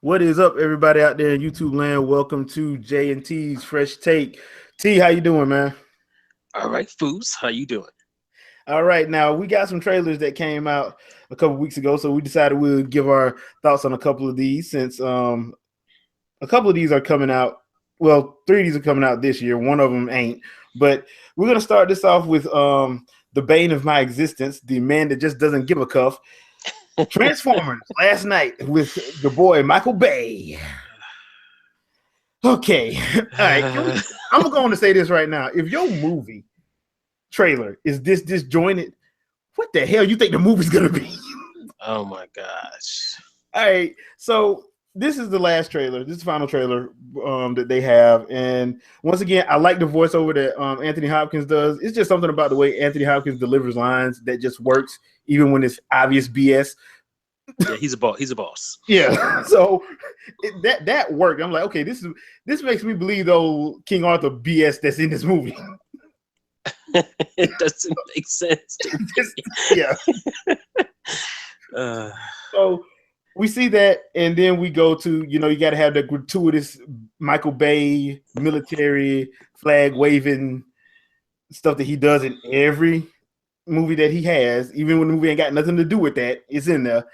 What is up, everybody out there in YouTube land? Welcome to J and T's Fresh Take. T, how you doing, man? All right, Foos, how you doing? All right, now we got some trailers that came out a couple weeks ago, so we decided we'll give our thoughts on a couple of these since a couple of these are coming out. Well, three of these are coming out this year. One of them ain't. But we're gonna start this off with the bane of my existence, the man that just doesn't give a cuff. Transformers last night with the boy Michael Bay. Okay, all right. I'm going to say this right now. If your movie trailer is this disjointed, what the hell you think the movie's gonna be? Oh my gosh! All right, so this is the last trailer. This is the final trailer that they have, and once again, I like the voiceover that Anthony Hopkins does. It's just something about the way Anthony Hopkins delivers lines that just works, even when it's obvious BS. Yeah, he's a boss. He's a boss. Yeah, so that worked. I'm like, okay, this makes me believe though King Arthur BS that's in this movie. It doesn't make sense. Yeah. So we see that, and then we go to, you got to have the gratuitous Michael Bay military flag waving stuff that he does in every movie that he has, even when the movie ain't got nothing to do with that, it's in there.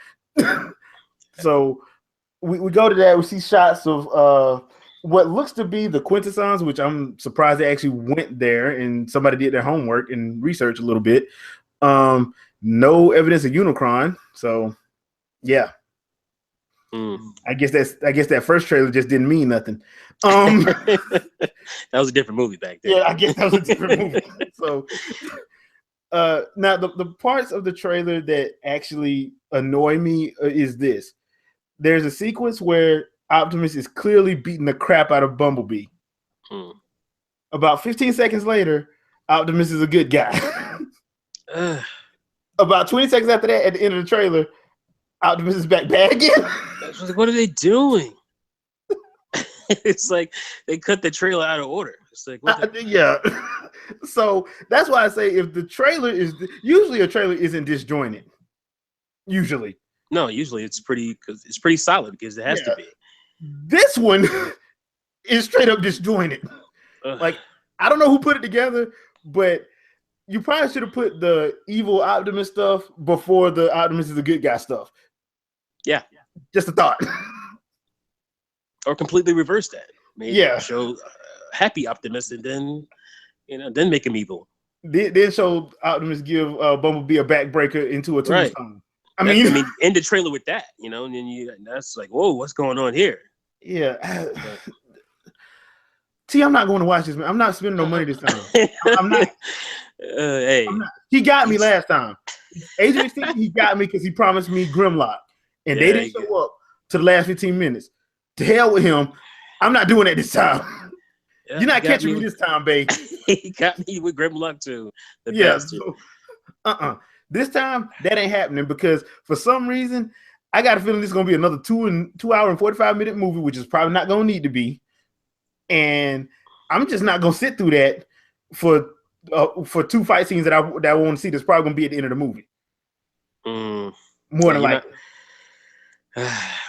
So we go to that. We see shots of what looks to be the quintessence, which I'm surprised they actually went there and somebody did their homework and research a little bit. No evidence of Unicron, so yeah. I guess that first trailer just didn't mean nothing. That was a different movie back then. Yeah, I guess that was a different movie. So now the parts of the trailer that actually annoy me is this. There's a sequence where Optimus is clearly beating the crap out of Bumblebee. About 15 seconds later, Optimus is a good guy. About 20 seconds after that, at the end of the trailer, Optimus is back bad again. What are they doing? It's like they cut the trailer out of order. It's like yeah. So that's why I say if the trailer is usually a trailer isn't disjointed. Usually. No, usually it's pretty solid because it has to be. This one is straight up disjointed. Like, I don't know who put it together, but you probably should have put the evil Optimus stuff before the Optimus is a good guy stuff. Yeah. Just a thought. Or completely reverse that. Maybe show happy Optimus and then then make him evil. Then show Optimus give Bumblebee a backbreaker into a tombstone. I mean, end the trailer with that, and then that's like, whoa, what's going on here? Yeah. I'm not going to watch this, man. I'm not spending no money this time. I'm not. Hey, he got me last time. Age of Extinction, he got me because he promised me Grimlock, and they didn't show up to the last 15 minutes. To hell with him. I'm not doing that this time. Yeah, you're not catching me this time, babe. He got me with Grimlock too. This time that ain't happening because for some reason I got a feeling this is gonna be another 2 hour and 45-minute movie, which is probably not gonna need to be. And I'm just not gonna sit through that for 2 fight scenes that I want to see. That's probably gonna be at the end of the movie. More than likely.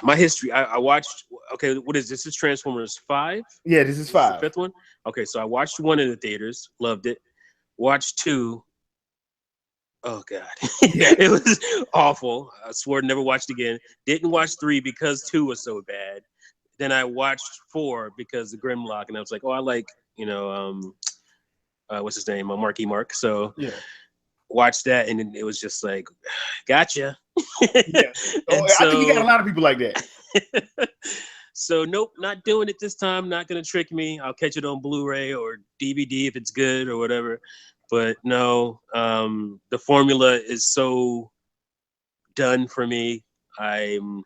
My history. I watched. Okay, what is this? This is Transformers 5. Yeah, this is 5. The 5th one. Okay, so I watched 1 in the theaters. Loved it. Watched 2. Oh God, it was awful. I swore to never watch it again. Didn't watch 3 because 2 was so bad. Then I watched 4 because of Grimlock, and I was like, oh, I like what's his name, Marky Mark. So yeah. Watched that, and it was just like, gotcha. Yeah. I think you got a lot of people like that. So nope, not doing it this time. Not gonna trick me. I'll catch it on Blu-ray or DVD if it's good or whatever. But no, the formula is so done for me. I'm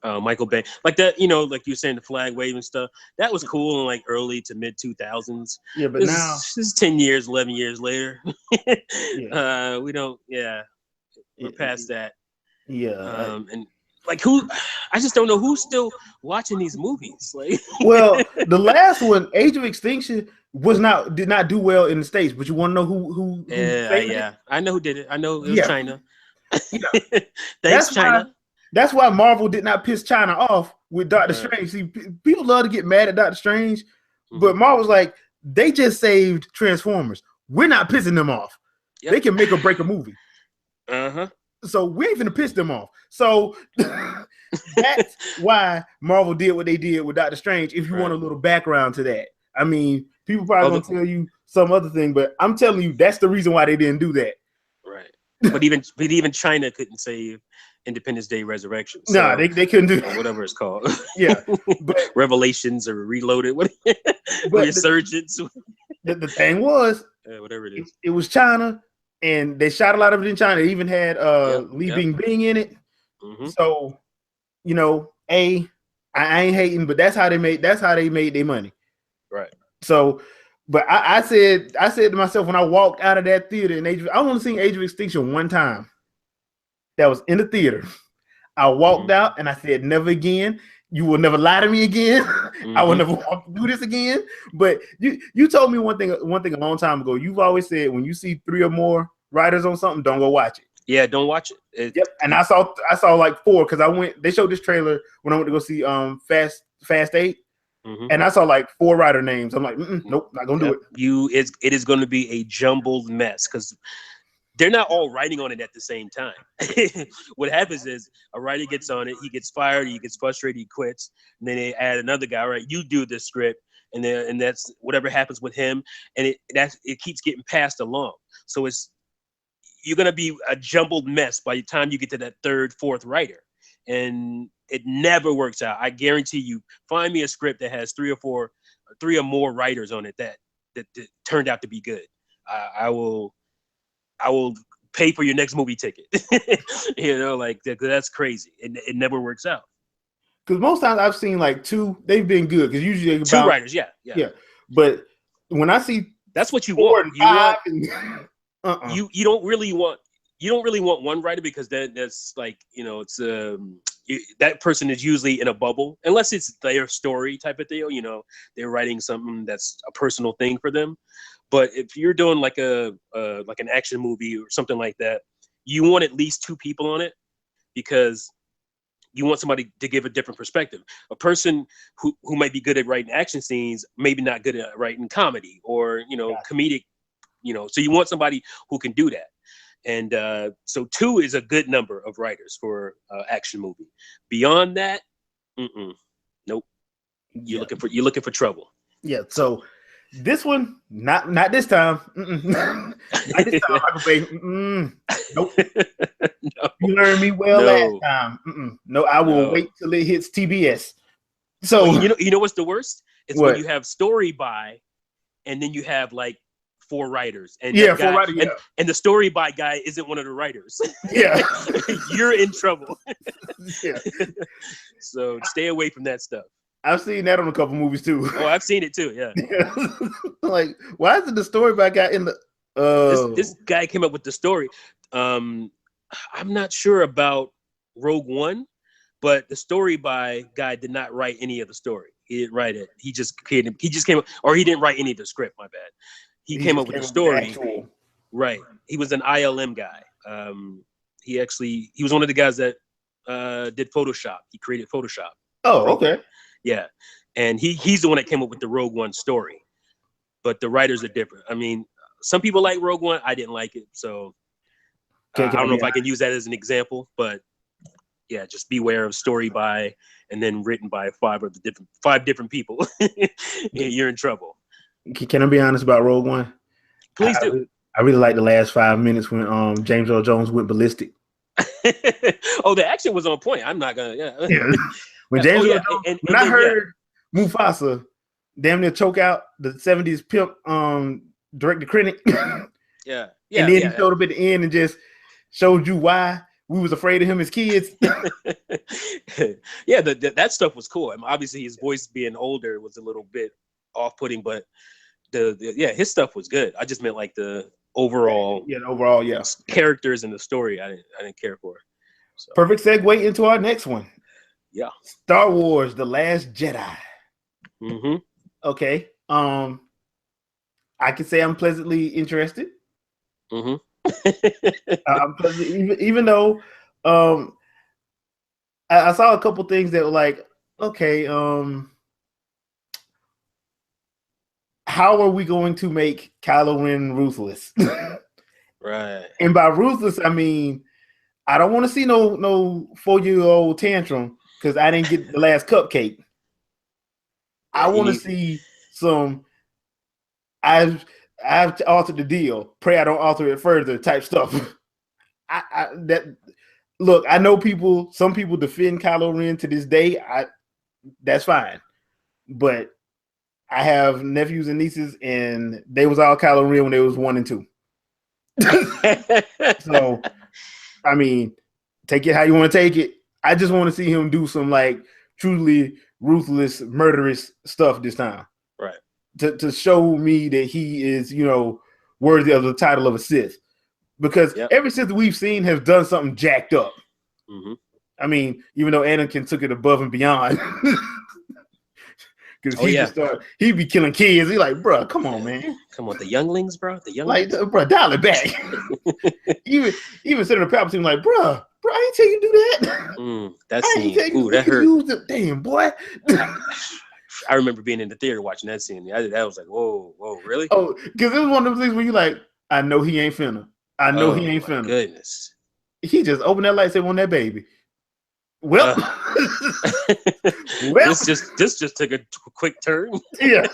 Michael Bay, like that, like you were saying, the flag waving stuff. That was cool in like early to mid 2000s. Yeah, but now this is 10 years, 11 years later. We don't. Yeah, we're past that. Yeah, and like I just don't know who's still watching these movies. Like, well, the last one, Age of Extinction, did not do well in the States. But you want to know who yeah, I know who did it. I know it was China. Yeah. Thanks, China. That's why Marvel did not piss China off with Doctor Strange. See, people love to get mad at Doctor Strange, but Mm-hmm. Marvel's like, they just saved Transformers. We're not pissing them off. Yep. They can make or break a movie. Uh-huh. So we ain't gonna piss them off. So that's why Marvel did what they did with Doctor Strange. If you want a little background to that, I mean, people probably gonna tell you some other thing, but I'm telling you, that's the reason why they didn't do that. Right. But even China couldn't save Independence Day Resurrection. So, nah, they couldn't do that. Whatever it's called. Yeah. But Revelations or Reloaded. Resurgence. The thing was, whatever it is. It was China, and they shot a lot of it in China. They even had Li Bingbing in it. Mm-hmm. So, you know, I ain't hating, but that's how they made their money. Right. So, but I said to myself when I walked out of that theater I only seen Age of Extinction one time. That was in the theater. I walked out and I said, never again. You will never lie to me again. I will never walk do this again. But you told me one thing a long time ago. You've always said when you see 3 or more writers on something, don't go watch it. Yeah, don't watch it. Yep. And I saw like 4 because they showed this trailer when I went to go see Fast 8. And I saw like 4 writer names. I'm like, nope, not gonna do it. It is going to be a jumbled mess because they're not all writing on it at the same time. What happens is a writer gets on it, he gets fired, he gets frustrated, he quits, and then they add another guy. Right, you do the script, and that's whatever happens with him, and it keeps getting passed along. So you're gonna be a jumbled mess by the time you get to that 3rd, 4th writer, and it never works out. I guarantee you. Find me a script that has 3 or more writers on it that turned out to be good. I will pay for your next movie ticket. Like that's crazy. It never works out. Because most times I've seen like 2, they've been good. Because usually 2 writers, yeah. But when I see that's what you 4 want. You don't really want one writer because that's like it's that person is usually in a bubble unless it's their story type of deal. They're writing something that's a personal thing for them. But if you're doing like an action movie or something like that, you want at least 2 people on it because you want somebody to give a different perspective. A person who might be good at writing action scenes, maybe not good at writing comedy or comedic. So you want somebody who can do that. And so 2 is a good number of writers for action movie. Beyond that, nope. You're looking for trouble. Yeah. So. This one, not this time. Not this time, Michael Bay. Nope. No. You learned me well last time. No, I will wait till it hits TBS. So you know what's the worst? It's when you have story by, and then you have like 4 writers, and 4 writers, and the story by guy isn't one of the writers. Yeah, you're in trouble. Yeah. So stay away from that stuff. I've seen that on a couple movies too. Oh, I've seen it too. Yeah. Like, why is it the story by guy in the? This guy came up with the story. I'm not sure about Rogue One, but the story by guy did not write any of the story. He didn't write it. He just came up, or he didn't write any of the script. My bad. He came up with the story. Right. He was an ILM guy. He was one of the guys that did Photoshop. He created Photoshop. Oh, okay. Yeah, and he's the one that came up with the Rogue One story, but the writers are different. I mean, some people like Rogue One. I didn't like it, so I don't know if I can use that as an example. But yeah, just beware of story by and then written by 5 different people. You're in trouble. Can I be honest about Rogue One? Please do. I really like the last 5 minutes when James Earl Jones went ballistic. Oh, the action was on point. I'm not gonna. Yeah. When James Earl Jones, when I heard Mufasa damn near choke out the 70s pimp director Krennic. Yeah. And then he showed up at the end and just showed you why we was afraid of him as kids. Yeah, that stuff was cool. I mean, obviously his voice being older was a little bit off-putting, but his stuff was good. I just meant like the overall characters in the story I didn't care for. So. Perfect segue into our next one. Yeah. Star Wars: The Last Jedi. Mm-hmm. Okay. I can say I'm pleasantly interested. Mm-hmm. I'm pleasantly, even though I saw a couple things that were like, Okay, how are we going to make Kylo Ren ruthless? Right. And by ruthless, I mean I don't want to see no 4-year-old tantrum because I didn't get the last cupcake. Yeah, I he want to needs. see some. I've altered the deal. Pray I don't alter it further. Type stuff. That look. I know people. Some people defend Kylo Ren to this day. That's fine, but I have nephews and nieces, and they was all Kylo Ren when they was 1 and 2. So I mean, take it how you want to take it. I just want to see him do some like truly ruthless, murderous stuff this time. Right. To show me that he is, worthy of the title of a Sith. Because Yep. every Sith we've seen has done something jacked up. Mm-hmm. I mean, even though Anakin took it above and beyond. Because he'd be killing kids. He's like, bro, come on, man. Come on, the younglings, bro. The younglings. Like, bro, dial it back. even Senator Palpatine, like, bro, I ain't tell you to do that. That I scene. ain't tell you that hurt. Damn, boy. I remember being in the theater watching that scene. I was like, whoa, really? Oh, because it was one of those things where you like, I know he ain't finna. I know he ain't finna. Goodness. He just opened that lightsaber on that baby. Well, this just took a quick turn. Yeah.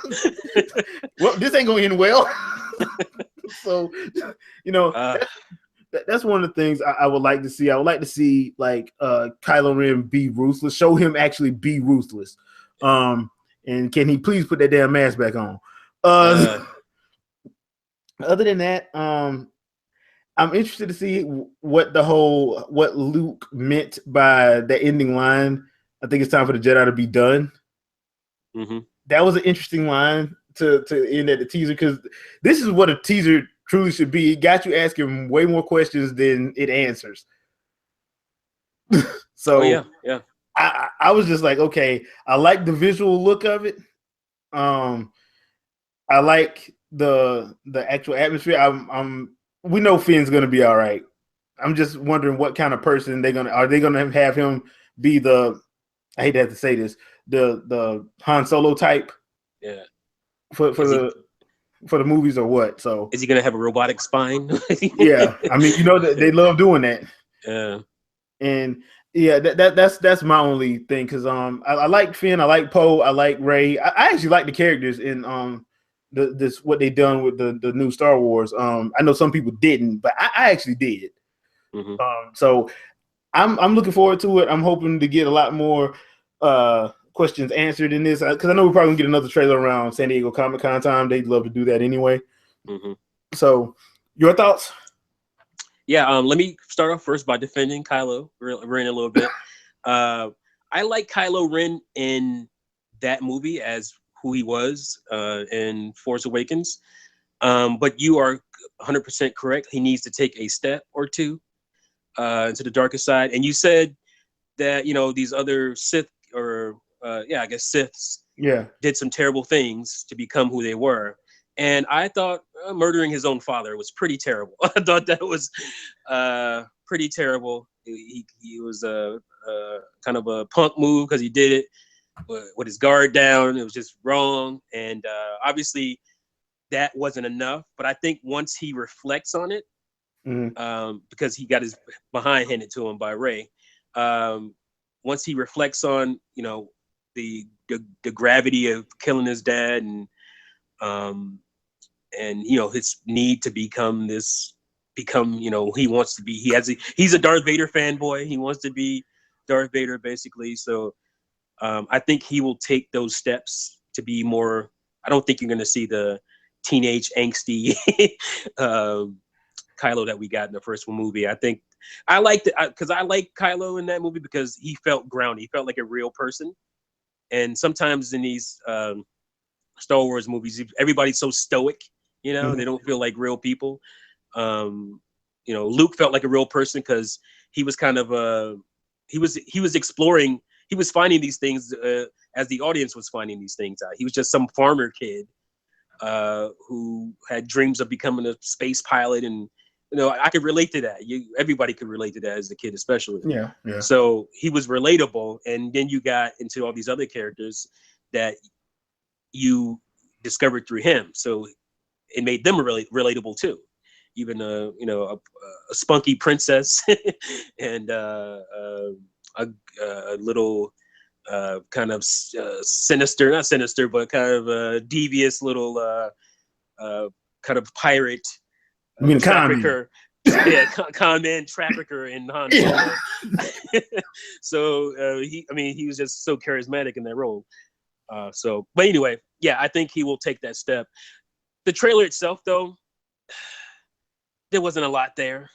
Well, this ain't gonna end well. So, that's one of the things I would like to see. I would like to see like Kylo Ren be ruthless. Show him actually be ruthless. And can he please put that damn mask back on? Other than that, I'm interested to see what Luke meant by the ending line. I think it's time for the Jedi to be done. Mm-hmm. That was an interesting line to end at the teaser, because this is what a teaser truly should be. It got you asking way more questions than it answers. So yeah. I was just like, okay, I like the visual look of it. I like the actual atmosphere. We know Finn's gonna be all right. I'm just wondering what kind of person are they gonna have him be the, I hate to have to say this, the Han Solo type. Yeah. For the movies or what? So is he gonna have a robotic spine? Yeah, I mean, that they love doing that. Yeah. And yeah, that's my only thing, because I like Finn, I like Poe, I like Rey. I actually like the characters in what they done with the new Star Wars. I know some people didn't, but I actually did. Mm-hmm. So I'm looking forward to it. I'm hoping to get a lot more questions answered in this, because I know we're probably gonna get another trailer around San Diego Comic-Con time. They'd love to do that anyway. Mm-hmm. So, your thoughts? Yeah, let me start off first by defending Kylo Ren a little bit. I like Kylo Ren in that movie as who he was in Force Awakens, but you are 100% correct. He needs to take a step or two into the darker side. And you said that these other Sith I guess Siths did some terrible things to become who they were. And I thought murdering his own father was pretty terrible. I thought that was pretty terrible. He was a kind of a punk move because he did it with his guard down. It was just wrong. And obviously that wasn't enough. But I think once he reflects on it, because he got his behind handed to him by Rey, once he reflects on, the gravity of killing his dad and his need to become he wants to be, he's a Darth Vader fanboy. He wants to be Darth Vader basically. So I think he will take those steps to be more. I don't think you're going to see the teenage angsty Kylo that we got in the first movie. I think I liked it because I like Kylo in that movie because he felt grounded. He felt like a real person. And sometimes in these Star Wars movies, everybody's so stoic, they don't feel like real people. Luke felt like a real person because he was kind of he was exploring, he was finding these things as the audience was finding these things out. He was just some farmer kid who had dreams of becoming a space pilot, and I could relate to that. Everybody could relate to that as a kid, especially. Yeah. So he was relatable, and then you got into all these other characters that you discovered through him. So it made them relatable too. Even a spunky princess and a little kind of sinister, not sinister, but kind of a devious little kind of pirate. You mean trafficker? Yeah, con man trafficker in Han Solo. Yeah. So he was just so charismatic in that role. But anyway, yeah, I think he will take that step. The trailer itself, though, there wasn't a lot there,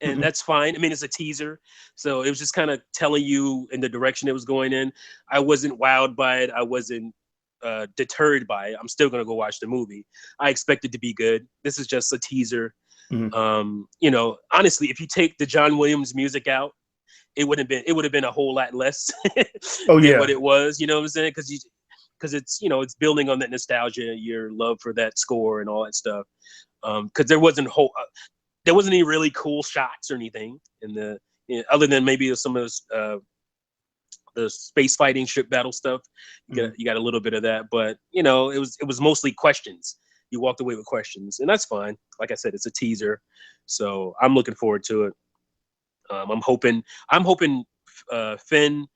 and that's fine. I mean, it's a teaser, so it was just kind of telling you in the direction it was going in. I wasn't wowed by it. I wasn't deterred by it. I'm still gonna go watch the movie. I expect it to be good. This is just a teaser. Honestly, if you take the John Williams music out, it would have been a whole lot less than what it was. You know what I'm saying? Because it's building on that nostalgia, your love for that score and all that stuff. Because there wasn't any really cool shots or anything other than maybe some of the space fighting ship battle stuff. You got a little bit of that, but it was mostly questions. You walked away with questions, and that's fine. Like I said, it's a teaser, so I'm looking forward to it. I'm hoping Finn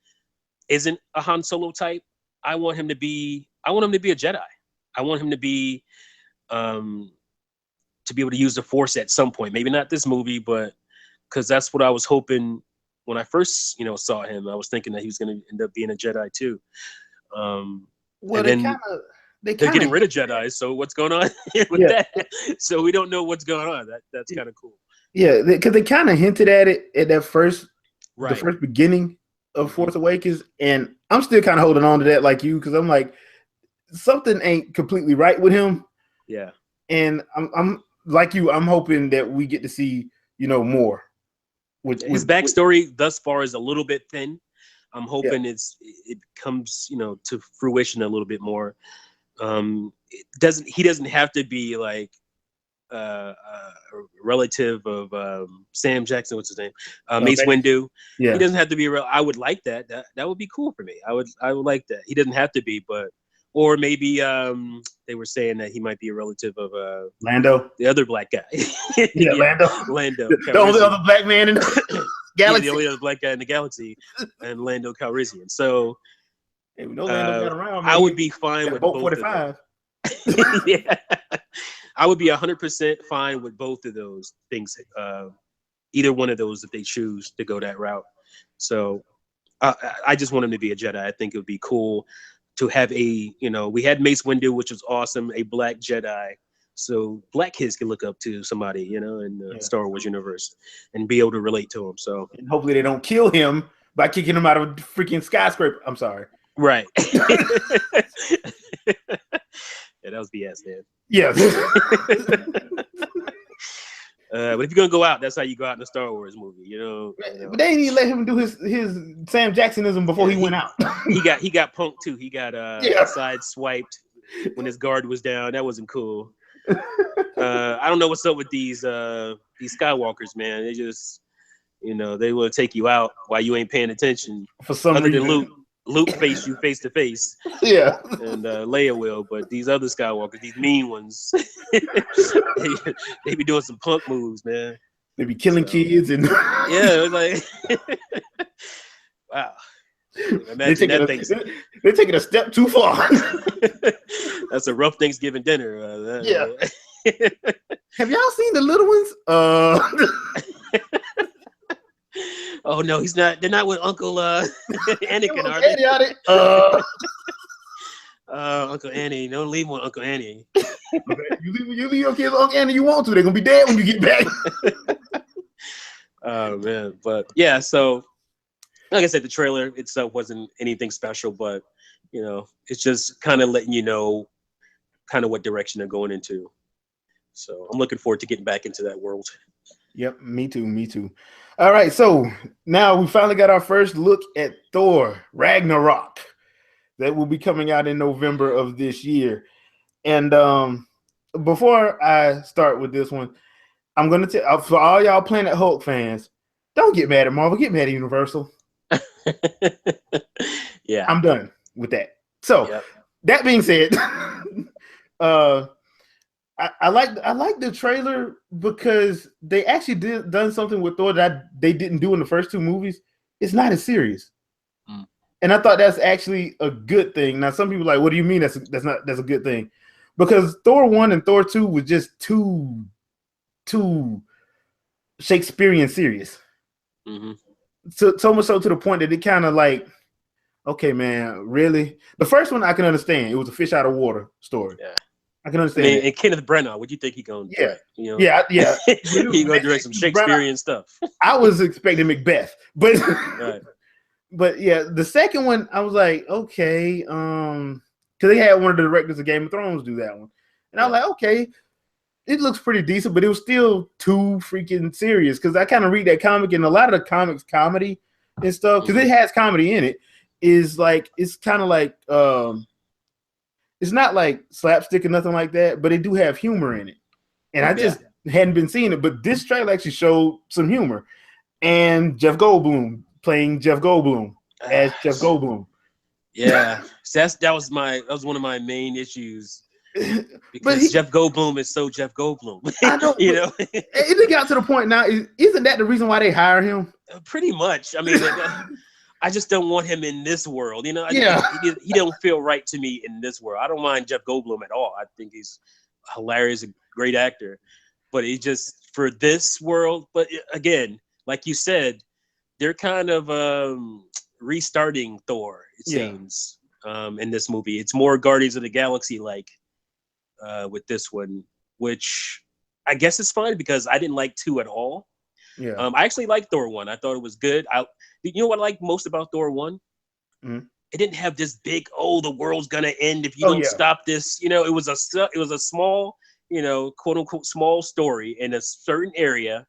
isn't a Han Solo type. I want him to be a Jedi. I want him to be able to use the Force at some point. Maybe not this movie, but because that's what I was hoping when I first saw him. I was thinking that he was going to end up being a Jedi too. They're getting rid of Jedi, so what's going on with that? So we don't know what's going on. That's kind of cool. Yeah, because they kind of hinted at it at that first, right. The first beginning of Force Awakens, and I'm still kind of holding on to that like you, because I'm like, something ain't completely right with him. Yeah, and I'm like you. I'm hoping that we get to see more. His backstory thus far is a little bit thin. I'm hoping it comes to fruition a little bit more. He doesn't have to be like a relative of Sam Jackson. What's his name? Mace Windu. Yeah. He doesn't have to be real. I would like that. That would be cool for me. I would like that. He doesn't have to be, or maybe they were saying that he might be a relative of Lando, the other black guy. Lando. The only other black man in the galaxy. The only other black guy in the galaxy, and Lando Calrissian. So hey, we know Lando got around, I would be fine with both 45. Yeah, I would be 100% fine with both of those things. Either one of those if they choose to go that route. So I just want him to be a Jedi. I think it would be cool to have we had Mace Windu, which was awesome, a black Jedi. So black kids can look up to somebody, in the Star Wars universe and be able to relate to him. So and hopefully they don't kill him by kicking him out of a freaking skyscraper. I'm sorry. Right. Yeah, that was BS, man. Yeah. But if you're gonna go out, that's how you go out in a Star Wars movie, But they didn't even let him do his Sam Jacksonism before he went out. he got punked too. He got side swiped when his guard was down. That wasn't cool. I don't know what's up with these Skywalkers, man. They just they will take you out while you ain't paying attention. For some reason, than Luke face you face to face. Yeah. And Leia will, but these other Skywalkers, these mean ones, they be doing some punk moves, man. They be killing kids and yeah, it was like wow. Imagine they're taking a step too far. That's a rough Thanksgiving dinner. Yeah. Have y'all seen the little ones? Oh no, he's not. They're not with Uncle Anakin, are they? Uncle Annie, don't leave with Uncle Annie. You leave your kids with Uncle Annie. You want to? They're gonna be dead when you get back. Oh man, but yeah. So, like I said, the trailer itself wasn't anything special, but it's just kind of letting you know, kind of what direction they're going into. So I'm looking forward to getting back into that world. Yep, me too. All right, so now we finally got our first look at Thor Ragnarok that will be coming out in November of this year. And before I start with this one, I'm gonna tell for all y'all Planet Hulk fans, don't get mad at Marvel. Get mad at Universal. Yeah, I'm done with that. So yep. that being said, I like the trailer because they actually done something with Thor that they didn't do in the first two movies. It's not as serious, and I thought that's actually a good thing. Now some people are like, what do you mean that's a good thing? Because Thor 1 and Thor 2 was just too Shakespearean serious. Mm-hmm. So much so to the point that it kind of like, okay, man, really? The first one I can understand. It was a fish out of water story. Yeah. I can understand. I mean, and Kenneth Branagh, what do you think he gonna direct? You know? Yeah. He gonna direct some Shakespearean stuff. I was expecting Macbeth, but right. But yeah, the second one I was like, okay, because they had one of the directors of Game of Thrones do that one, and I was like, okay, it looks pretty decent, but it was still too freaking serious because I kind of read that comic, and a lot of the comics comedy and stuff because it has comedy in it. Is like it's kind of like it's not like slapstick or nothing like that, but it do have humor in it. And I just hadn't been seeing it, but this trailer actually showed some humor. And Jeff Goldblum playing Jeff Goldblum as Jeff Goldblum. Yeah, so that was one of my main issues because Jeff Goldblum is so Jeff Goldblum. I know, you know. It got to the point now. Isn't that the reason why they hire him? Pretty much. I mean. I just don't want him in this world, you know. He don't feel right to me in this world. I don't mind Jeff Goldblum at all. I think he's hilarious, a great actor, but he just for this world. But again, like you said, they're kind of restarting Thor. It seems in this movie. It's more Guardians of the Galaxy like with this one, which I guess is fine because I didn't like 2 at all. Yeah, I actually liked Thor 1. I thought it was good. You know what I like most about Thor 1? Mm-hmm. It didn't have this big, the world's gonna end if you don't stop this. You know, it was a small, you know, quote unquote small story in a certain area,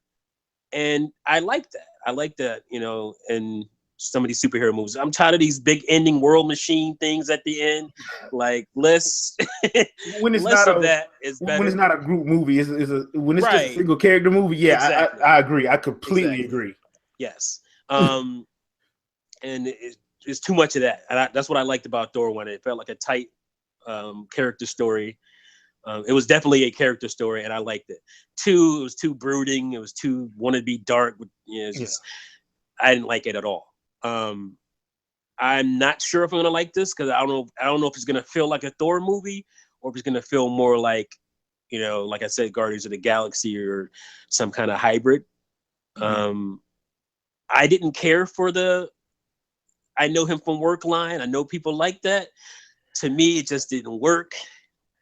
and I like that. I like that, you know, in some of these superhero movies. I'm tired of these big ending world machine things at the end. Like less of that is better. When it's not a group movie, when it's just a single character movie. Yeah, exactly. I agree. I completely agree. Yes. And it's too much of that. And that's what I liked about Thor 1. It felt like a tight character story. It was definitely a character story, and I liked it. 2, it was too brooding. It was too wanted to be dark. You know, I didn't like it at all. I'm not sure if I'm gonna like this because I don't know if it's gonna feel like a Thor movie or if it's gonna feel more like, you know, like I said, Guardians of the Galaxy or some kind of hybrid. Mm-hmm. I didn't care for I know him from work line. I know people like that. To me, it just didn't work,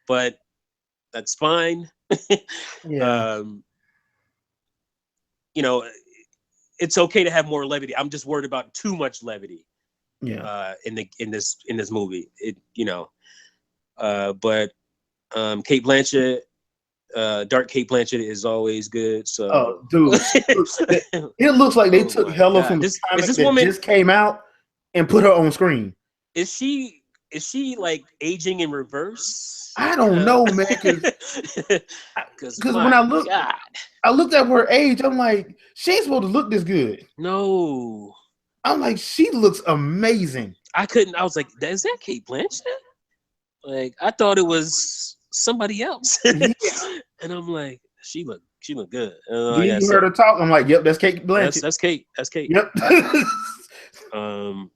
but that's fine. You know, it's okay to have more levity. I'm just worried about too much levity. In this movie, you know, but Kate Blanchett, dark Kate Blanchett is always good. So, dude, it looks like they took Hella from this woman just came out and put her on screen. Is she like aging in reverse? I don't know, man. Because when I looked at her age, I'm like, she ain't supposed to look this good. No. I'm like, she looks amazing. I was like, is that Kate Blanchett? Like, I thought it was somebody else. And I'm like, she looked good. You heard her talk. I'm like, yep, that's Kate Blanchett. That's Kate. Yep.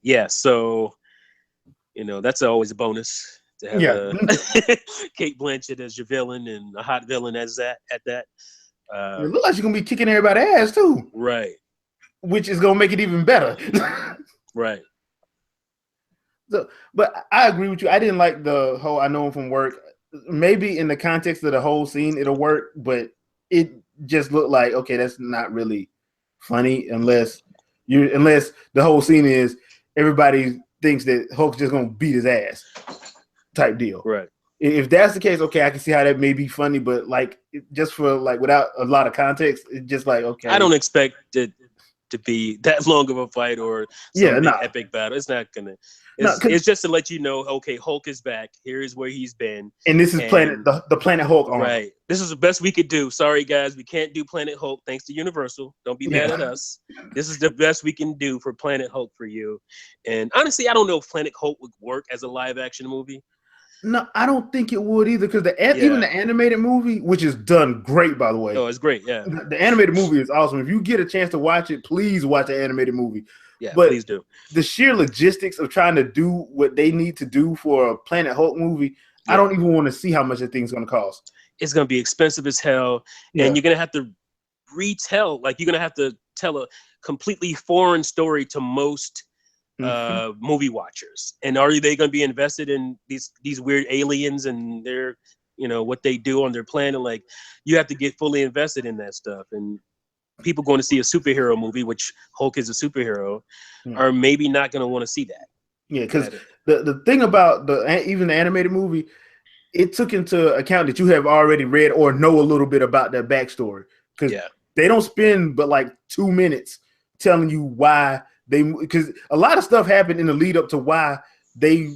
Yeah. So, you know, that's always a bonus to have Kate Blanchett as your villain and a hot villain as that. At that, it looks like she's gonna be kicking everybody's ass too. Right. Which is gonna make it even better. Right. So, but I agree with you. I didn't like the whole I know him from work. Maybe in the context of the whole scene, it'll work, but it just looked like, okay, that's not really funny unless the whole scene is everybody thinks that Hulk's just gonna beat his ass type deal. Right. If that's the case, okay, I can see how that may be funny, but like just for like without a lot of context, it's just like, okay. I don't expect it. to be that long of a fight or some big epic battle. It's not gonna. It's just to let you know, okay, Hulk is back. Here's where he's been. And this is the Planet Hulk armor. Right. This is the best we could do. Sorry, guys, we can't do Planet Hulk thanks to Universal. Don't be mad at us. This is the best we can do for Planet Hulk for you. And honestly, I don't know if Planet Hulk would work as a live action movie. No, I don't think it would either, because even the animated movie, which is done great, by the way. Oh, it's great, yeah. The animated movie is awesome. If you get a chance to watch it, please watch the animated movie. Yeah, but please do. The sheer logistics of trying to do what they need to do for a Planet Hulk movie, I don't even want to see how much that thing's going to cost. It's going to be expensive as hell, and you're going to have to retell, like you're going to have to tell a completely foreign story to most movie watchers. And are they going to be invested in these weird aliens and their, what they do on their planet? Like, you have to get fully invested in that stuff. And people going to see a superhero movie, which Hulk is a superhero, are maybe not going to want to see that. Yeah, because the thing about even the animated movie, it took into account that you have already read or know a little bit about their backstory. Because they don't spend but like 2 minutes telling you why because a lot of stuff happened in the lead up to why they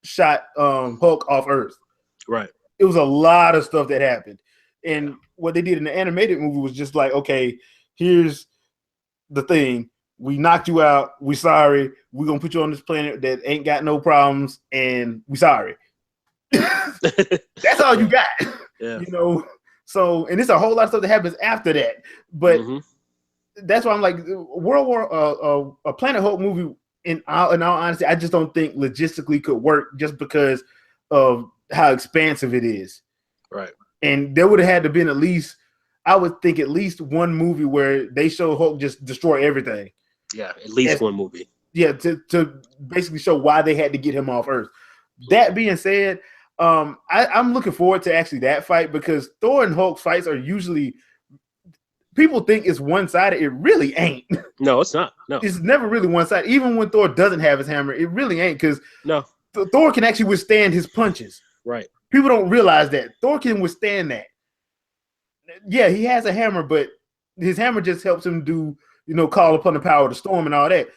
shot Hulk off Earth. Right. It was a lot of stuff that happened. And what they did in the animated movie was just like, okay, here's the thing. We knocked you out. We sorry. We're going to put you on this planet that ain't got no problems, and we sorry. That's all you got. Yeah. So, and it's a whole lot of stuff that happens after that. But that's why I'm like, a Planet Hulk movie, in all honesty, I just don't think logistically could work just because of how expansive it is. Right. And there would have had to been at least one movie where they show Hulk just destroy everything. Yeah, at least one movie. Yeah, to basically show why they had to get him off Earth. That being said, I'm looking forward to actually that fight, because Thor and Hulk fights are usually, people think it's one-sided. It really ain't. No, it's not. No, it's never really one-sided. Even when Thor doesn't have his hammer, it really ain't, because Thor can actually withstand his punches. Right. People don't realize that Thor can withstand that. Yeah, he has a hammer, but his hammer just helps him do, call upon the power of the storm and all that.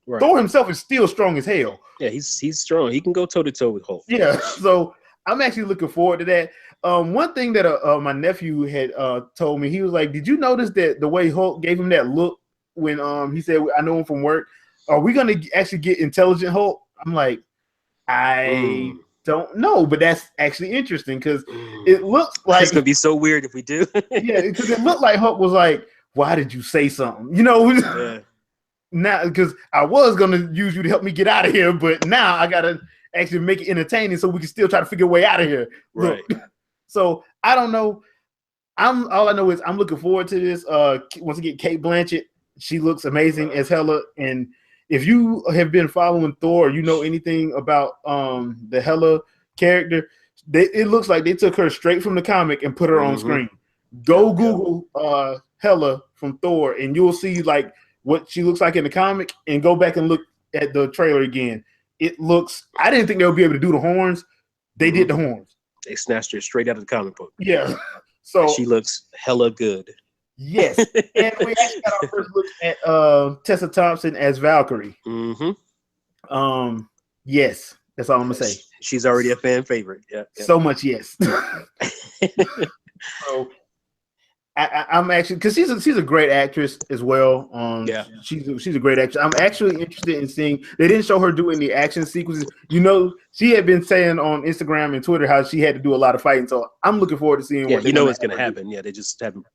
Right. Thor himself is still strong as hell. Yeah, he's strong. He can go toe to toe with Hulk. Yeah, so I'm actually looking forward to that. One thing that my nephew had told me, he was like, "Did you notice that the way Hulk gave him that look when he said, 'I know him from work'? Are we gonna actually get intelligent Hulk?" I'm like, I don't know, but that's actually interesting, because it looks like it's gonna be so weird if we do. Yeah, because it looked like Hulk was like, "Why did you say something?" Yeah. Now, because I was gonna use you to help me get out of here, but now I gotta actually make it entertaining so we can still try to figure a way out of here. Right. Look, so I don't know. All I know is I'm looking forward to this. Once again, Cate Blanchett, she looks amazing as Hela. And if you have been following Thor, or you know anything about the Hela character, it looks like they took her straight from the comic and put her on screen. Go Google Hela from Thor, and you'll see like what she looks like in the comic, and go back and look at the trailer again. It looks, I didn't think they would be able to do the horns. They did the horns. They snatched her straight out of the comic book. Yeah. So she looks hella good. Yes. And we actually got our first look at Tessa Thompson as Valkyrie. Yes. That's all I'm gonna say. She's already a fan favorite. Yeah. So much yes. So I'm actually, because she's a great actress as well. She's a great actress. I'm actually interested in seeing. They didn't show her doing the action sequences. She had been saying on Instagram and Twitter how she had to do a lot of fighting. So I'm looking forward to seeing. Yeah, what's going to happen. Yeah, they just haven't.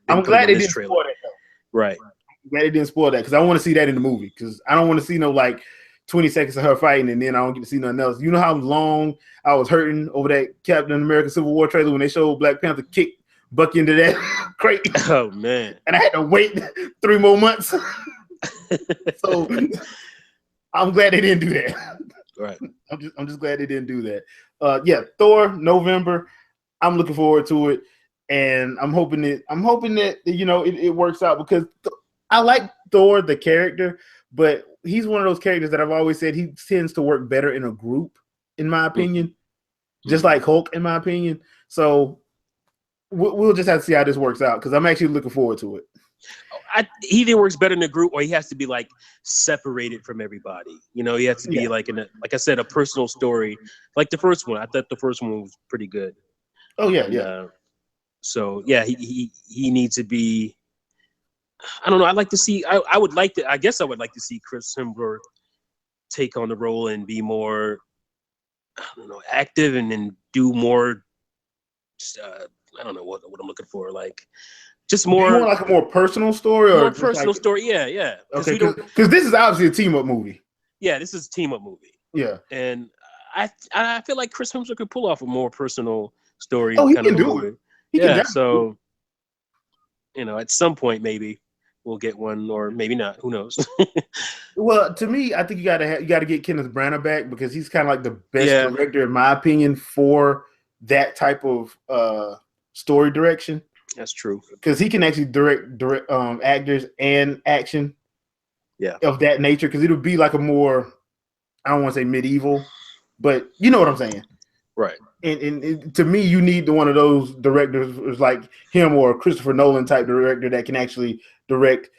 I'm glad they didn't spoil that though. Right. I'm glad they didn't spoil that, because I want to see that in the movie. Because I don't want to see no like 20 seconds of her fighting and then I don't get to see nothing else. You know how long I was hurting over that Captain America Civil War trailer when they showed Black Panther kick Bucky into that crate. Oh man! And I had to wait 3 more months. So I'm glad they didn't do that. Right. I'm just glad they didn't do that. Thor, November. I'm looking forward to it, and I'm hoping that it works out, because I like Thor the character, but he's one of those characters that I've always said he tends to work better in a group, in my opinion. Just like Hulk, in my opinion. So we'll just have to see how this works out, because I'm actually looking forward to it. He either works better in a group or he has to be like separated from everybody. You know, he has to be like like I said, a personal story. Like the first one, I thought the first one was pretty good. Oh yeah. So yeah, he needs to be. I don't know. I'd like to see. I would like to. I guess I would like to see Chris Hemsworth take on the role and be more, I don't know, active and do more. I don't know what I'm looking for. Like, just more like a more personal story, or more personal story. Yeah. Okay, because this is obviously a team up movie. Yeah, this is a team up movie. Yeah, and I feel like Chris Hemsworth could pull off a more personal story. Oh, he can do it. Yeah, so at some point maybe we'll get one, or maybe not. Who knows? Well, to me, I think you got to get Kenneth Branagh back, because he's kind of like the best director, in my opinion, for that type of story direction. That's true, because he can actually direct actors and action. Of that nature, because it'll be like a more, I don't want to say medieval, but you know what I'm saying, right? And to me, you need one of those directors like him or a Christopher Nolan type director that can actually direct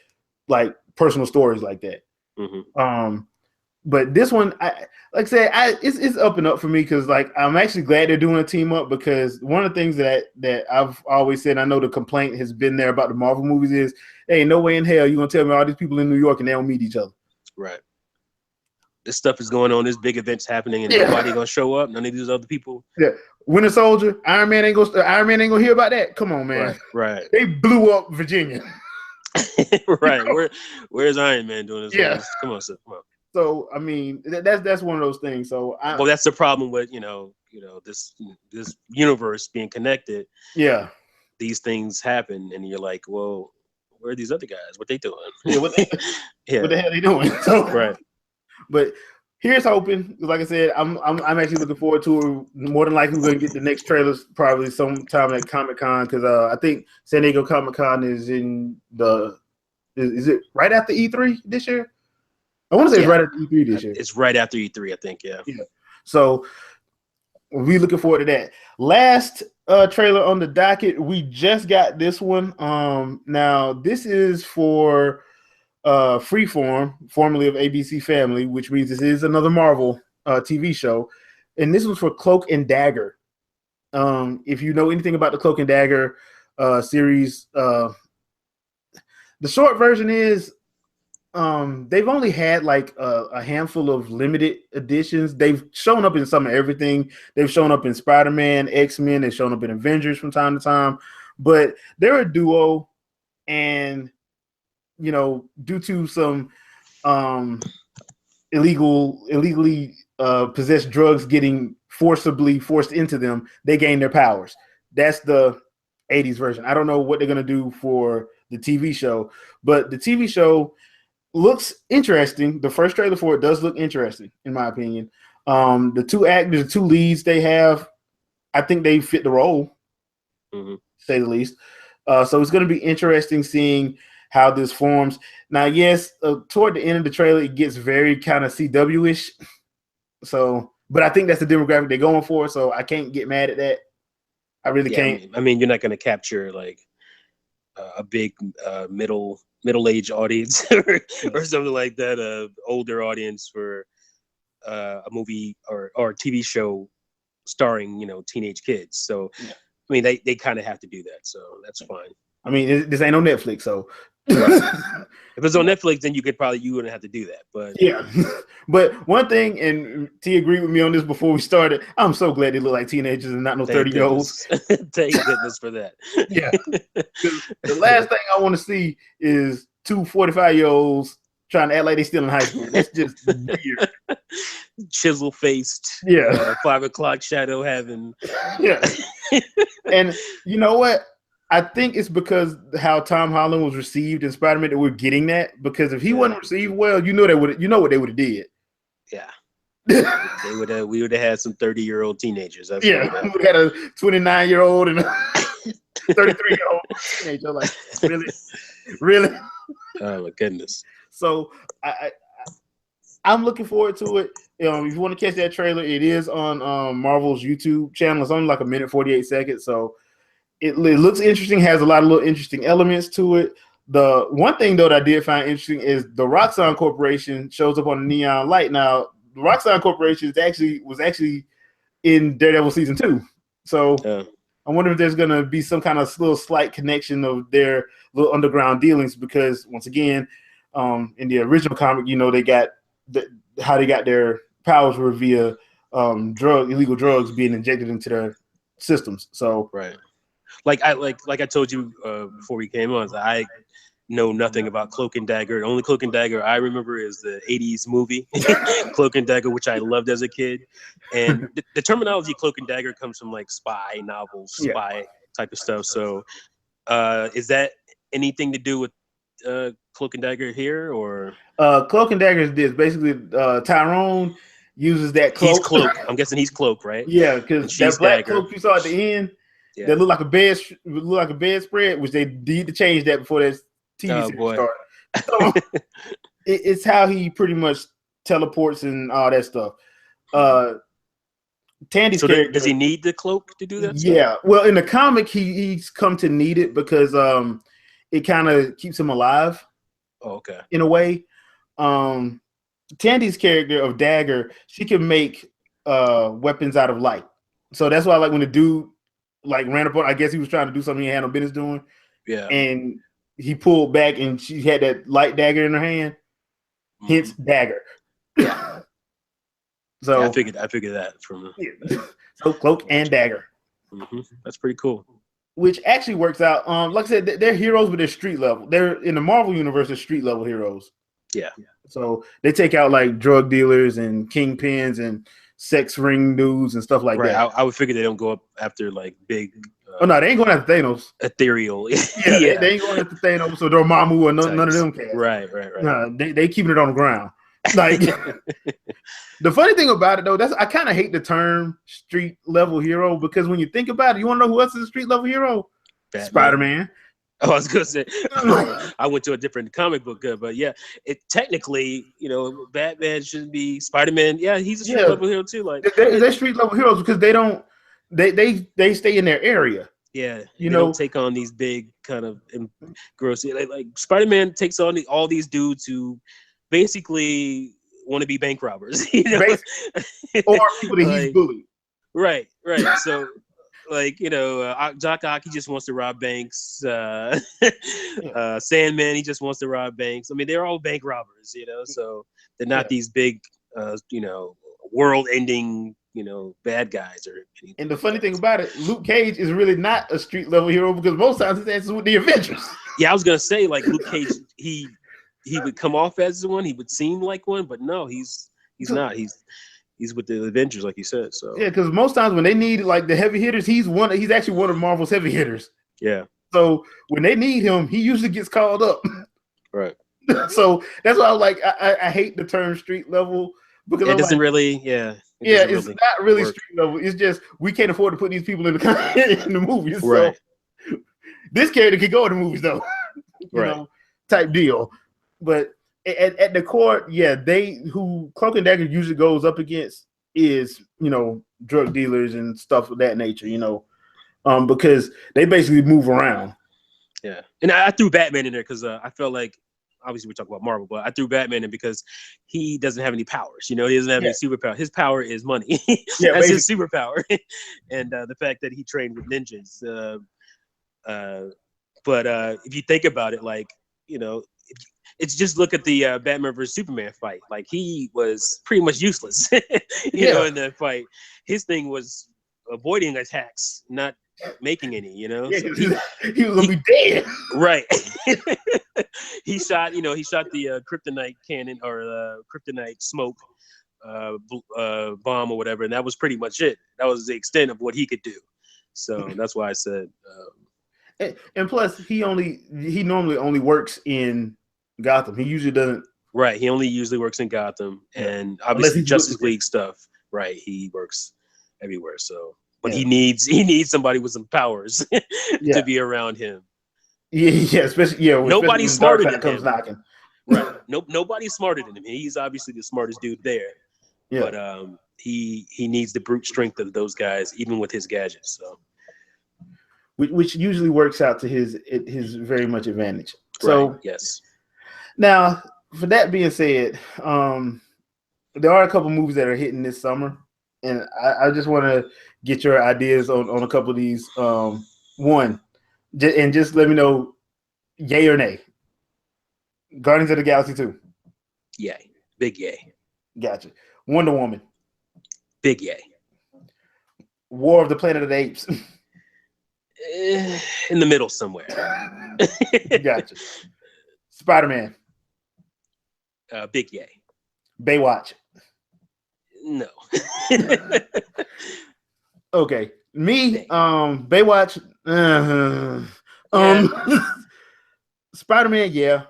like personal stories like that. Mm-hmm. But this one, it's up and up for me, because like I'm actually glad they're doing a team up, because one of the things that I've always said, I know the complaint has been there about the Marvel movies is, hey, no way in hell you're gonna tell me all these people in New York and they don't meet each other. Right. This stuff is going on. This big event's happening, and nobody gonna show up. None of these other people. Yeah. Winter Soldier, Iron Man ain't gonna hear about that. Come on, man. Right. They blew up Virginia. Right. Where's Iron Man doing this? Yeah. Come on, sir. Come on. So I mean, that's one of those things. So that's the problem with this universe being connected. Yeah. These things happen, and you're like, well, where are these other guys? What they doing? Yeah. What the hell are they doing? So, right. But here's hoping. Like I said, I'm actually looking forward to it. More than likely, we're gonna get the next trailers probably sometime at Comic-Con, because I think San Diego Comic-Con is in is it right after E3 this year? I want to say it's right after E3 this year. It's right after E3, I think. Yeah. So we're looking forward to that. Last trailer on the docket, we just got this one. Now this is for Freeform, formerly of ABC Family, which means this is another Marvel TV show, and this was for Cloak and Dagger. If you know anything about the Cloak and Dagger series, the short version is they've only had like a handful of limited editions. They've shown up in some of everything. They've shown up in Spider-Man, X-Men. They've shown up in Avengers from time to time, but they're a duo, and due to some illegally possessed drugs getting forced into them, they gain their powers. That's the 80s version. I don't know what they're going to do for the TV show, but the TV show looks interesting. The first trailer for it does look interesting, in my opinion. The two actors, the two leads they have, I think they fit the role, to say the least. So it's going to be interesting seeing how this forms. Now, yes, toward the end of the trailer, it gets very kind of CW-ish. So, but I think that's the demographic they're going for, so I can't get mad at that. I really can't. I mean, you're not going to capture like a big middle-aged audience or something like that, older audience for a movie or TV show starring teenage kids. So I mean they kind of have to do that, so that's fine. I mean, this ain't on Netflix, so if it's on Netflix, then you wouldn't have to do that. But yeah. But one thing, and T agreed with me on this before we started, I'm so glad they look like teenagers and not no 30-year-olds. Thank goodness for that. Yeah. The last thing I want to see is two 45-year-olds trying to act like they still in high school. That's just weird. Chisel faced. Yeah. 5 o'clock shadow having. Yeah. And you know what? I think it's because how Tom Holland was received in Spider-Man that we're getting that. Because if he wasn't received well, what they would have did. Yeah. We would have had some 30-year-old teenagers. That's we would have had a 29-year-old and a 33-year-old teenager. Like, really? Oh my goodness. So I'm looking forward to it. If you want to catch that trailer, it is on Marvel's YouTube channel. It's only like 1 minute 48 seconds. So it looks interesting, has a lot of little interesting elements to it. The one thing though that I did find interesting is the Roxxon Corporation shows up on the neon light. Now, the Roxxon Corporation was actually in Daredevil season 2. So I wonder if there's gonna be some kind of little slight connection of their little underground dealings, because once again, in the original comic, they got how they got their powers were via illegal drugs being injected into their systems. So right. Like I told you before we came on, I know nothing about Cloak and Dagger. The only Cloak and Dagger I remember is the 80s movie Cloak and Dagger, which I loved as a kid. And the terminology Cloak and Dagger comes from like spy novels, spy type of stuff. So is that anything to do with Cloak and Dagger here, or Cloak and Dagger is this basically Tyrone uses that cloak. He's Cloak. I'm guessing he's Cloak, right? Yeah, because that black Dagger. cloak you saw at the end that looked like a bedspread, which they need to change that before that TV series started. So it's how he pretty much teleports and all that stuff. Tandy's character, does he need the cloak to do that? Yeah, well, in the comic, he's come to need it because it kind of keeps him alive. Oh, okay. In a way, Tandy's character of Dagger, she can make weapons out of light. So that's why, like, when the dude ran up on, I guess he was trying to do something he had no business doing. Yeah. And he pulled back, and she had that light dagger in her hand. Hence, dagger. Yeah. So I figured that from. So Cloak and Dagger. Mm-hmm. That's pretty cool. Which actually works out. Like I said, they're heroes, but they're street level. They're in the Marvel universe. They're street level heroes. Yeah. So they take out like drug dealers and kingpins and sex ring dudes and stuff like that. I would figure they don't go up after like big. Oh no, they ain't going after Thanos. Ethereal. Yeah. They ain't going after Thanos. So Dormammu or none of them can. Right. No, they keeping it on the ground. Like the funny thing about it though, I kind of hate the term street level hero, because when you think about it, you want to know who else is a street level hero? Batman. Spider-Man. Oh, I was gonna say I went to a different comic book, but yeah, it technically, Batman shouldn't be Spider-Man. Yeah, he's a street level hero too. Like they're street level heroes because they stay in their area. Yeah, they don't take on these big kind of gross. Like Spider-Man takes on all these dudes who basically want to be bank robbers, or people that he's bullied. Right. So, Doc Ock, he just wants to rob banks. Sandman, he just wants to rob banks. I mean, they're all bank robbers, So they're not these big, world-ending, bad guys or anything. And the funny thing about it, Luke Cage is really not a street level hero, because most times his ass is with the Avengers. Yeah, I was gonna say like Luke Cage, he would come off as one. He would seem like one, but no, he's not. He's with the Avengers, like you said. So yeah, because most times when they need like the heavy hitters, he's actually one of Marvel's heavy hitters. Yeah. So when they need him, he usually gets called up. Right. So that's why I hate the term street level, because it doesn't really. Yeah. It's not really street level. It's just we can't afford to put these people in the movies. Right. So this character could go in the movies though. Type deal. But at the core, who Cloak and Dagger usually goes up against is, drug dealers and stuff of that nature, because they basically move around. Yeah. And I threw Batman in there because I felt like, obviously we're talking about Marvel, but I threw Batman in because he doesn't have any powers. He doesn't have any superpower. His power is money. That's his superpower. And the fact that he trained with ninjas. But if you think about it, it's just look at the Batman versus Superman fight. Like, he was pretty much useless, in that fight. His thing was avoiding attacks, not making any, Yeah, so he was gonna be dead. Right. he shot the kryptonite cannon or kryptonite smoke bomb or whatever, and that was pretty much it. That was the extent of what he could do. So that's why I said. And plus, he normally only works in Gotham. He usually doesn't. Right. He only usually works in Gotham, and obviously Justice League stuff. Right. He works everywhere. So, but he needs somebody with some powers to be around him. Yeah. Especially nobody's smarter than him. Knocking. Right. Nobody's smarter than him. He's obviously the smartest dude there. Yeah. But he needs the brute strength of those guys, even with his gadgets. So. Which usually works out to his very much advantage. So yes. Now, for that being said, there are a couple movies that are hitting this summer, and I just want to get your ideas on a couple of these. One, and just let me know, yay or nay. Guardians of the Galaxy 2. Yay. Big yay. Gotcha. Wonder Woman. Big yay. War of the Planet of the Apes. In the middle somewhere. Gotcha. Spider-Man. Big yay. Baywatch. No. Okay. Me, Baywatch. Spider-Man, yeah.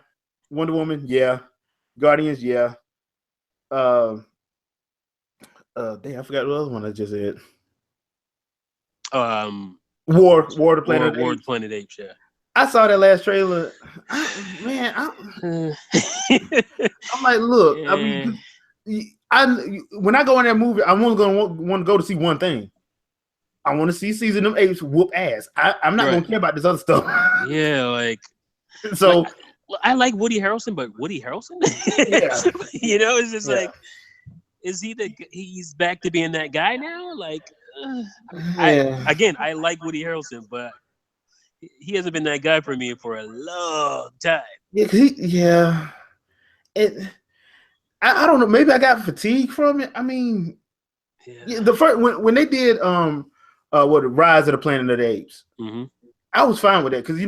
Wonder Woman, yeah. Guardians, yeah. Damn, I forgot what other one I just said. War of the Planet War of the Planet Apes, yeah. I saw that last trailer. I'm like, look, I mean, when I go in that movie, I'm only going to want to go to see one thing. I want to see Season of Apes whoop ass. I'm not going to care about this other stuff. Yeah, like so. I like Woody Harrelson, but Woody Harrelson, it's just like, is he's back to being that guy now? Like, I like Woody Harrelson, but he hasn't been that guy for me for a long time. Yeah, I don't know. Maybe I got fatigue from it. I mean, the first when they did Rise of the Planet of the Apes, I was fine with that because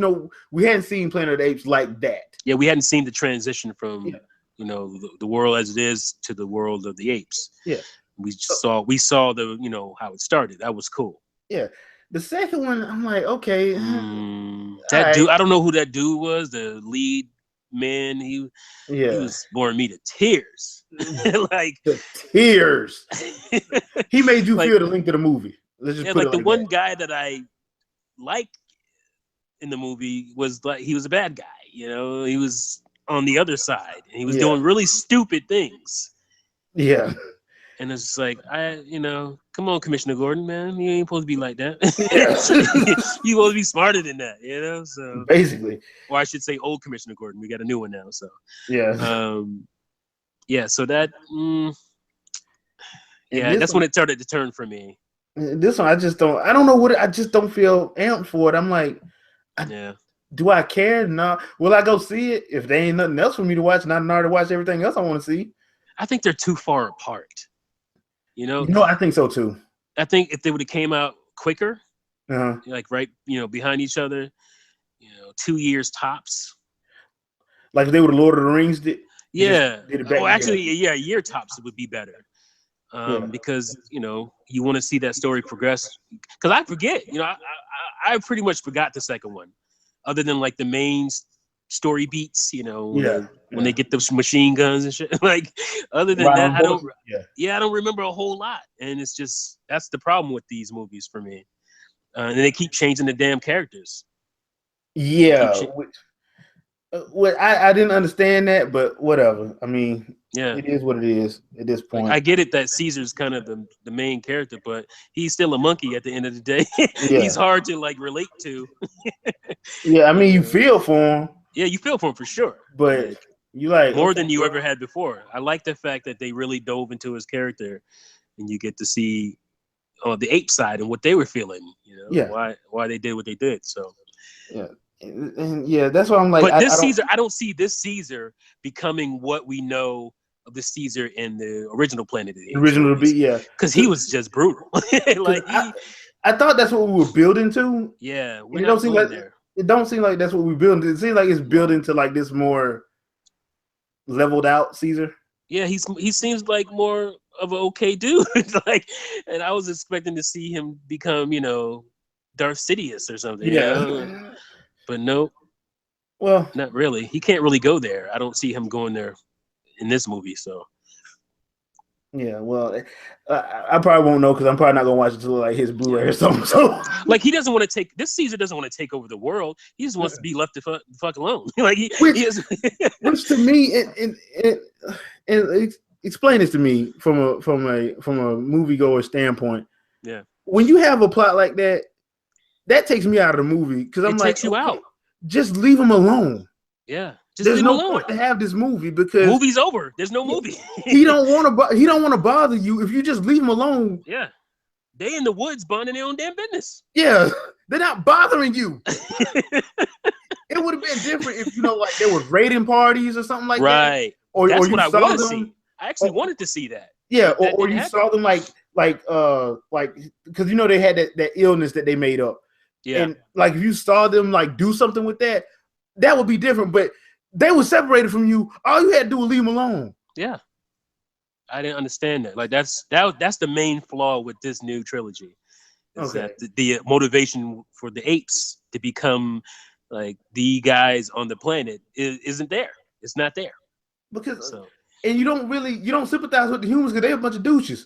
we hadn't seen Planet of the Apes like that. Yeah, we hadn't seen the transition from the world as it is to the world of the apes. Yeah, we saw the how it started. That was cool. Yeah, the second one, I'm like, okay, that dude. I don't know who that dude was. The lead man. He was boring me to tears. Like the tears. He made you feel the link to the movie. Let's just put it like the one guy that I like in the movie was like he was a bad guy. He was on the other side and he was doing really stupid things. Yeah. And it's just like, come on, Commissioner Gordon, man. You ain't supposed to be like that. You supposed to be smarter than that, So basically. Or I should say old Commissioner Gordon. We got a new one now, so. Yeah. So that that's when it started to turn for me. This one I just don't feel amped for it. I'm like, do I care? No. Will I go see it if there ain't nothing else for me to watch and I already watched everything else I want to see? I think they're too far apart. I think so too. I think if they would have came out quicker, like right, behind each other, 2 years tops. Like if they would have Lord of the Rings did. Yeah. A year tops would be better. Because you want to see that story progress. Because I forget, I pretty much forgot the second one, other than like the main story beats. When they get those machine guns and shit. Like other than that, I don't remember a whole lot. And it's just that's the problem with these movies for me. And they keep changing the damn characters. Yeah. I didn't understand that, but whatever. I mean, it is what it is at this point. Like, I get it that Caesar's kind of the main character, but he's still a monkey at the end of the day. He's hard to relate to. Yeah, I mean, you feel for him. Yeah, you feel for him for sure. But you like more than you ever had before. I like the fact that they really dove into his character, and you get to see the ape side and what they were feeling. Why they did what they did. So and that's why I'm like. But Caesar, I don't see this Caesar becoming what we know of the Caesar in the original Planet of the Apes. Because he was just brutal. I thought that's what we were building to. Yeah, it don't seem like there. It don't seem like that's what we're building. It seems like it's building to like this more leveled out Caesar. Yeah, he seems like more of an okay dude. And I was expecting to see him become, Darth Sidious or something. Yeah. But no. Well, not really. He can't really go there. I don't see him going there in this movie. So. Yeah, well, I probably won't know because I'm probably not gonna watch it until like his Blu-ray or something. So, he doesn't want to take this Caesar doesn't want to take over the world. He just wants to be left the fuck alone. Which to me, and explain this to me from a moviegoer standpoint. Yeah, when you have a plot like that, that takes me out of the movie because I'm takes you out. Just leave him alone. Yeah, just There's leave him no alone. point to have this movie because movie's over. There's no movie. he don't want to bother you if you just leave him alone. Yeah, they in the woods minding their own damn business. Yeah, they're not bothering you. It would have been different if like there was raiding parties or something like that. Right. Or that's you what I saw want to them. see. I actually wanted to see that. Yeah, that or you happen. saw them like because they had that illness that they made up. Yeah. And like if you saw them like do something with that would be different. But they were separated from you. All you had to do was leave them alone. Yeah. I didn't understand that. Like that's the main flaw with this new trilogy. Is that the motivation for the apes to become like the guys on the planet isn't there. It's not there. Because and you don't sympathize with the humans because they're a bunch of douches.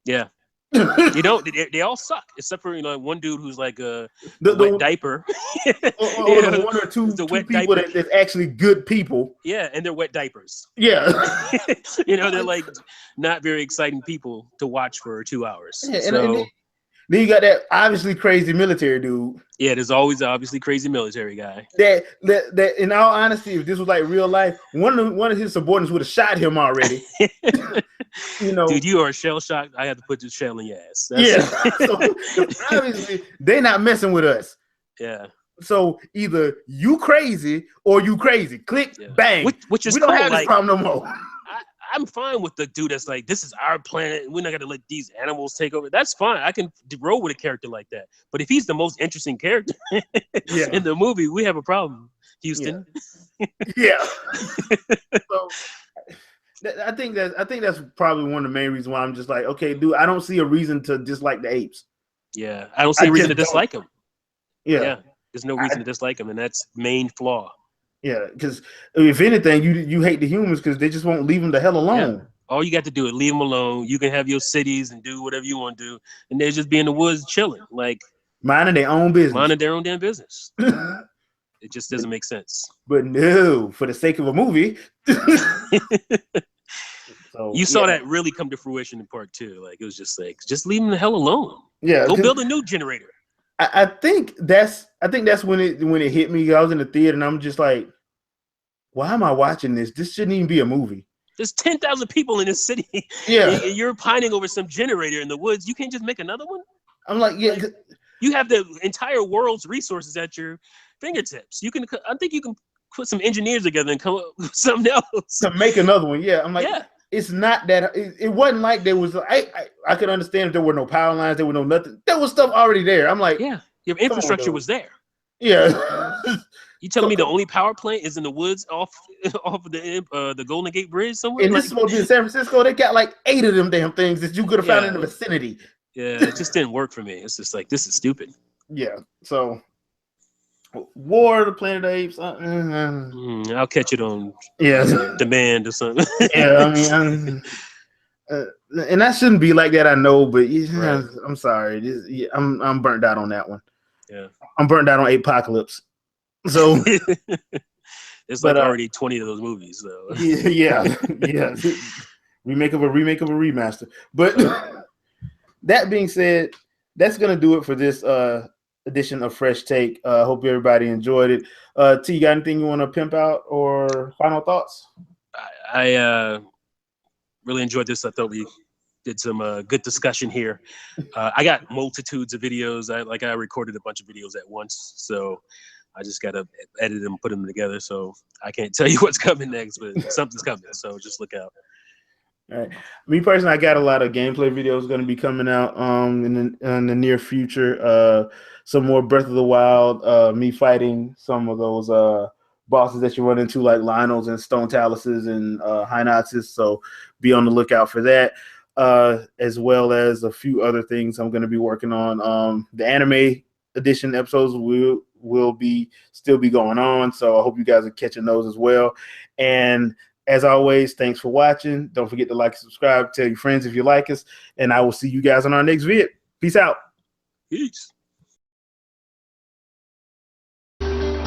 Yeah. You don't. They all suck except for one dude who's like the wet diaper, or the one or two people that's actually good people. Yeah, and they're wet diapers. Yeah, they're like not very exciting people to watch for 2 hours. Yeah, and then you got that obviously crazy military dude. Yeah, there's always an obviously crazy military guy. That in all honesty, if this was like real life, one of his subordinates would have shot him already. Dude, you are shell shocked. I have to put this shell in your ass. So obviously they're not messing with us. Yeah. So either you crazy or you crazy. Click, bang. Which is we don't have this problem no more. I'm fine with the dude that's like, this is our planet, and we're not gonna let these animals take over. That's fine. I can roll with a character like that. But if he's the most interesting character in the movie, we have a problem, Houston. Yeah. So I think that's probably one of the main reasons why I'm just like, okay, dude, I don't see a reason to dislike the apes. Yeah, I don't see a reason to dislike them. Yeah, there's no reason to dislike them, and that's main flaw. Yeah, because if anything, you hate the humans because they just won't leave them the hell alone. Yeah. All you got to do is leave them alone. You can have your cities and do whatever you want to do, and they're just be in the woods chilling, like minding their own business. Minding their own damn business. It just doesn't make sense. But no, for the sake of a movie. So, you saw that really come to fruition in part 2. Like it was just like, just leave them the hell alone. Yeah, go build a new generator. I think that's when it hit me. I was in the theater and I'm just like, why am I watching this? This shouldn't even be a movie. There's 10,000 people in this city. Yeah, and you're pining over some generator in the woods. You can't just make another one. I'm like, yeah. Like, you have the entire world's resources at your fingertips. I think you can put some engineers together and come up with something else to make another one. Yeah, I'm like, It's not that it wasn't like there was. I could understand if there were no power lines, there were no nothing. There was stuff already there. I'm like, yeah, your infrastructure was there. Yeah. You telling me the only power plant is in the woods off of the Golden Gate Bridge somewhere? And this is supposed to be in San Francisco. They got like 8 of them damn things that you could have found in the vicinity. Yeah, it just didn't work for me. It's just like, this is stupid. Yeah. So, War of the Planet of the Apes. I'll catch it on demand or something. Yeah, I mean, and that shouldn't be like that. I know, but I'm sorry. I'm burnt out on that one. Yeah, I'm burnt out on Apocalypse. So it's like already 20 of those movies, though. Yeah. Remake of a remaster. But that being said, that's gonna do it for this edition of Fresh Take. Hope everybody enjoyed it. T, you got anything you want to pimp out or final thoughts? I really enjoyed this. I thought we did some good discussion here. I got multitudes of videos. I recorded a bunch of videos at once, so I just got to edit them, put them together. So I can't tell you what's coming next, but something's coming. So just look out. All right. Me personally, I got a lot of gameplay videos going to be coming out in the near future. Some more Breath of the Wild, me fighting some of those bosses that you run into, like Lionels and Stone Taluses and Hinoxes. So be on the lookout for that, as well as a few other things I'm going to be working on. The anime edition episodes will still be going on. So I hope you guys are catching those as well. And as always, thanks for watching. Don't forget to like and subscribe. Tell your friends if you like us. And I will see you guys on our next vid. Peace out. Peace.